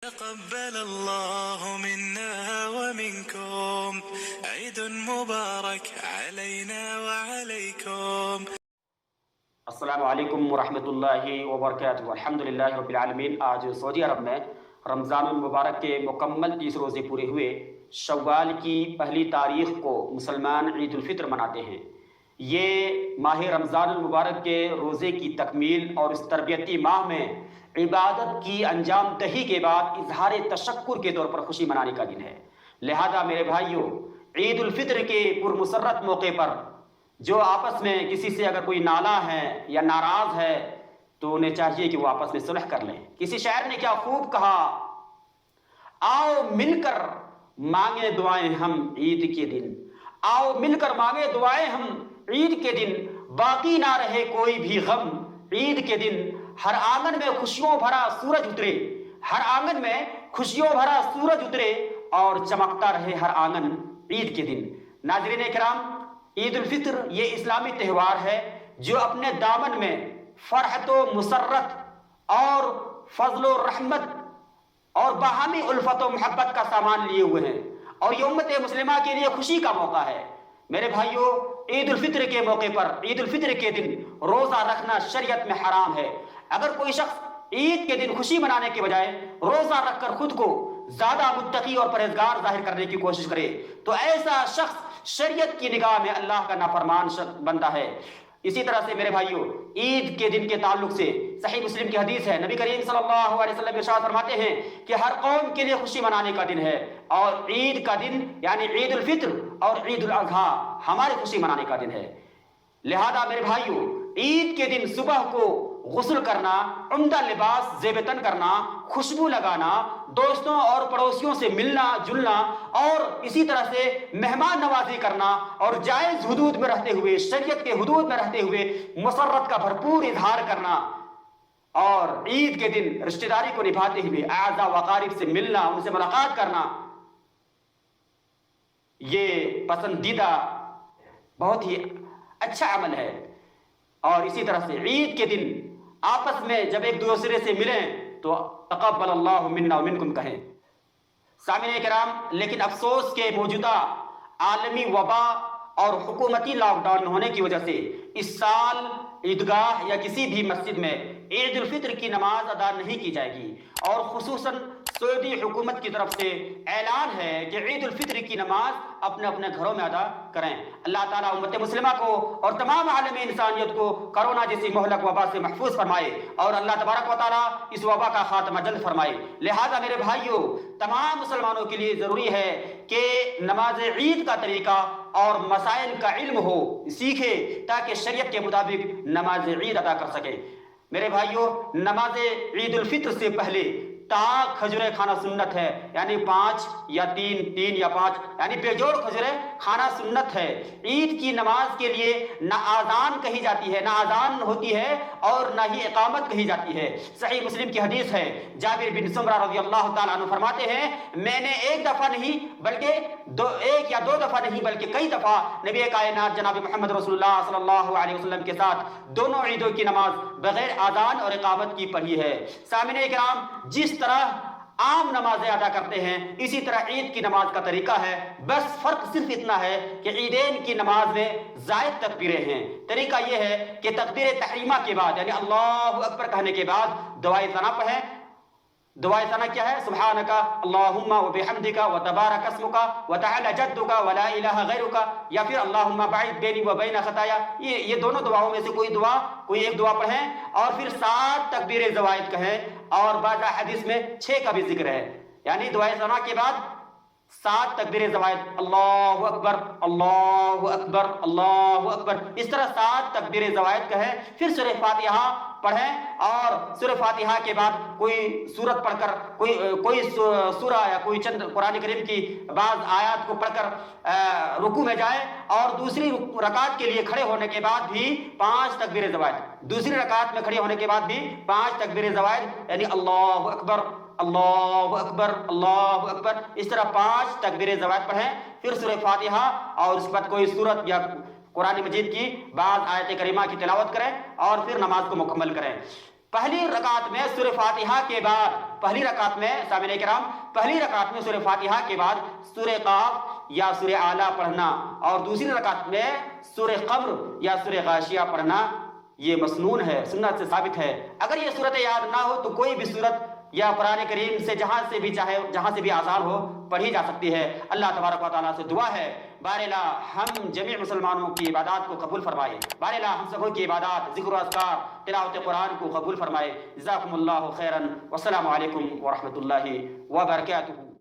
تقبل الله منا ومنكم عيد مبارك علينا وعليكم. السلام علیکم ورحمۃ اللہ وبرکاتہ. الحمدللہ رب العالمین. آج سعودی عرب میں رمضان المبارک کے مکمل 30 روزے پورے ہوئے. شوال کی پہلی تاریخ کو مسلمان عید الفطر مناتے ہیں. یہ ماہ رمضان المبارک کے روزے کی تکمیل اور اس تربیتی ماہ میں عبادت کی انجام دہی کے بعد اظہار تشکر کے طور پر خوشی منانے کا دن ہے. لہذا میرے بھائیوں، عید الفطر کے پرمسرت موقع پر جو آپس میں کسی سے اگر کوئی نالاں ہے یا ناراض ہے تو انہیں چاہیے کہ وہ آپس میں صلح کر لیں. کسی شاعر نے کیا خوب کہا، آؤ مل کر مانگے دعائیں ہم عید کے دن، آؤ مل کر مانگے دعائیں ہم عید کے دن، باقی نہ رہے کوئی بھی غم عید کے دن. ہر آنگن میں خوشیوں بھرا سورج اترے، ہر آنگن میں خوشیوں بھرا سورج اترے اور چمکتا رہے ہر آنگن عید کے دن. ناظرین کرام، عید الفطر یہ اسلامی تہوار ہے جو اپنے دامن میں فرحت و مسرت اور فضل و رحمت اور باہمی الفت و محبت کا سامان لیے ہوئے ہیں، اور یہ امت مسلمہ کے لیے خوشی کا موقع ہے. میرے بھائیوں، عید الفطر کے موقع پر عید الفطر کے دن روزہ رکھنا شریعت میں حرام ہے. اگر کوئی شخص عید کے دن خوشی منانے کے بجائے روزہ رکھ کر خود کو زیادہ متقی اور پرہیزگار ظاہر کرنے کی کوشش کرے تو ایسا شخص شریعت کی نگاہ میں اللہ کا نافرمان شخص بنتا ہے. اسی طرح سے میرے بھائیوں، عید کے دن کے تعلق سے صحیح مسلم کی حدیث ہے. نبی کریم صلی اللہ علیہ وسلم ارشاد فرماتے ہیں کہ ہر قوم کے لیے خوشی منانے کا دن ہے، اور عید کا دن یعنی عید الفطر اور عید الاضحیٰ ہمارے خوشی منانے کا دن ہے. لہذا میرے بھائیوں، عید کے دن صبح کو غسل کرنا، عمدہ لباس زیب تن کرنا، خوشبو لگانا، دوستوں اور پڑوسیوں سے ملنا جلنا، اور اسی طرح سے مہمان نوازی کرنا، اور جائز حدود میں رہتے ہوئے، شریعت کے حدود میں رہتے ہوئے مسرت کا بھرپور اظہار کرنا، اور عید کے دن رشتہ داری کو نبھاتے ہوئے اعزاء و اقارب سے ملنا، ان سے ملاقات کرنا، یہ پسندیدہ بہت ہی اچھا عمل ہے. اور اسی طرح سے عید کے دن آپس میں جب ایک دوسرے سے ملیں تو تقبل اللہ منا ومنکم کہیں. سامعین کرام، لیکن افسوس کے موجودہ عالمی وبا اور حکومتی لاک ڈاؤن ہونے کی وجہ سے اس سال عیدگاہ یا کسی بھی مسجد میں عید الفطر کی نماز ادا نہیں کی جائے گی، اور خصوصاً سعودی حکومت کی طرف سے اعلان ہے کہ عید الفطر کی نماز اپنے اپنے گھروں میں ادا کریں. اللہ تعالیٰ امت مسلمہ کو اور تمام عالمی انسانیت کو کرونا جیسی مہلک وبا سے محفوظ فرمائے، اور اللہ تبارک و تعالیٰ اس وبا کا خاتمہ جلد فرمائے. لہذا میرے بھائیوں، تمام مسلمانوں کے لیے ضروری ہے کہ نماز عید کا طریقہ اور مسائل کا علم ہو، سیکھے، تاکہ شریعت کے مطابق نماز عید ادا کر سکے. میرے بھائیوں، نماز عید الفطر سے پہلے تاک کھجورے کھانا سنت ہے، یعنی 5 یا 3 یا 5 یعنی بے جوڑ کھجورے کھانا سنت ہے. عید کی نماز کے لیے نہ آذان کہی جاتی ہے، نہ آذان ہوتی ہے، اور نہ ہی اقامت کہی جاتی ہے. صحیح مسلم کی حدیث ہے، جابر بن سمرہ رضی اللہ تعالیٰ عنہ فرماتے ہیں، میں نے ایک دفعہ نہیں بلکہ ایک یا دو دفعہ نہیں بلکہ کئی دفعہ نبی کائنات جناب محمد رسول اللہ صلی اللہ علیہ وسلم کے ساتھ دونوں عیدوں کی نماز بغیر آذان اور اقامت کی پڑھی ہے. سامعین کرام، جس طرح عام نمازیں ادا کرتے ہیں اسی طرح عید کی نماز کا طریقہ ہے. بس فرق صرف اتنا ہے کہ عیدین کی نماز میں زائد تکبیریں ہیں. طریقہ یہ ہے کہ تکبیر تحریمہ کے بعد یعنی اللہ اکبر کہنے کے بعد دعائے ثنا پڑھیں. دعائے ثنا کیا ہے؟ سبحانک اللہم وبحمدک وتبارک اسمک وتعالی جدک ولا الہ غیرک، یا پھر اللہم باعد بینی وبین خطایا. یہ دونوں دعاؤں میں سے کوئی ایک دعا پڑھیں، اور پھر 7 تکبیر زوائد کہیں، اور بعض حدیث میں 6 کا بھی ذکر ہے. یعنی دعائے ثنا کے بعد 7 تکبیر زوائد، اللہ اکبر اللہ اکبر اللہ اکبر، اس طرح 7 تکبیر زوائد کہیں. پھر سورہ فاتحہ پڑھیں، اور سورہ فاتحہ کے بعد کوئی سورت پڑھ کر کوئی سورہ یا کوئی چند قرآن کریم کی بعض آیات کو پڑھ کر رکوع میں جائیں، اور دوسری رکعت کے لیے کھڑے ہونے کے بعد بھی 5 تکبیر زوائد، دوسری رکعت میں کھڑے ہونے کے بعد بھی 5 تکبیر زوائد، یعنی اللہ اکبر اللہ اکبر اللہ اکبر، اس طرح 5 تکبیر زوائد پڑھیں. پھر سورہ فاتحہ اور اس کے بعد کوئی سورت یا قرآن مجید کی بعض آیت کریمہ کی تلاوت کریں، اور پھر نماز کو مکمل کریں. پہلی رکعت میں سورہ فاتحہ کے بعد، پہلی رکعت میں سامعین کرام، پہلی رکعت میں سورہ فاتحہ کے بعد سورہ قاف یا سورہ اعلیٰ پڑھنا، اور دوسری رکعت میں سورہ قمر یا سورہ غاشیہ پڑھنا یہ مسنون ہے، سنت سے ثابت ہے۔ اگر یہ صورت یاد نہ ہو تو کوئی بھی صورت یا قرآن کریم سے جہاں سے بھی چاہے، جہاں سے بھی آسان ہو پڑھی جا سکتی ہے۔ اللہ تبارک و تعالیٰ سے دعا ہے بارلا ہم جميع مسلمانوں کی عبادات کو قبول فرمائے، بارلا ہم سبوں کی عبادات، ذکر و اذکار، تلاوت قرآن کو قبول فرمائے۔ جزاکم اللہ خیرا، والسلام علیکم ورحمۃ اللہ وبرکاتہ۔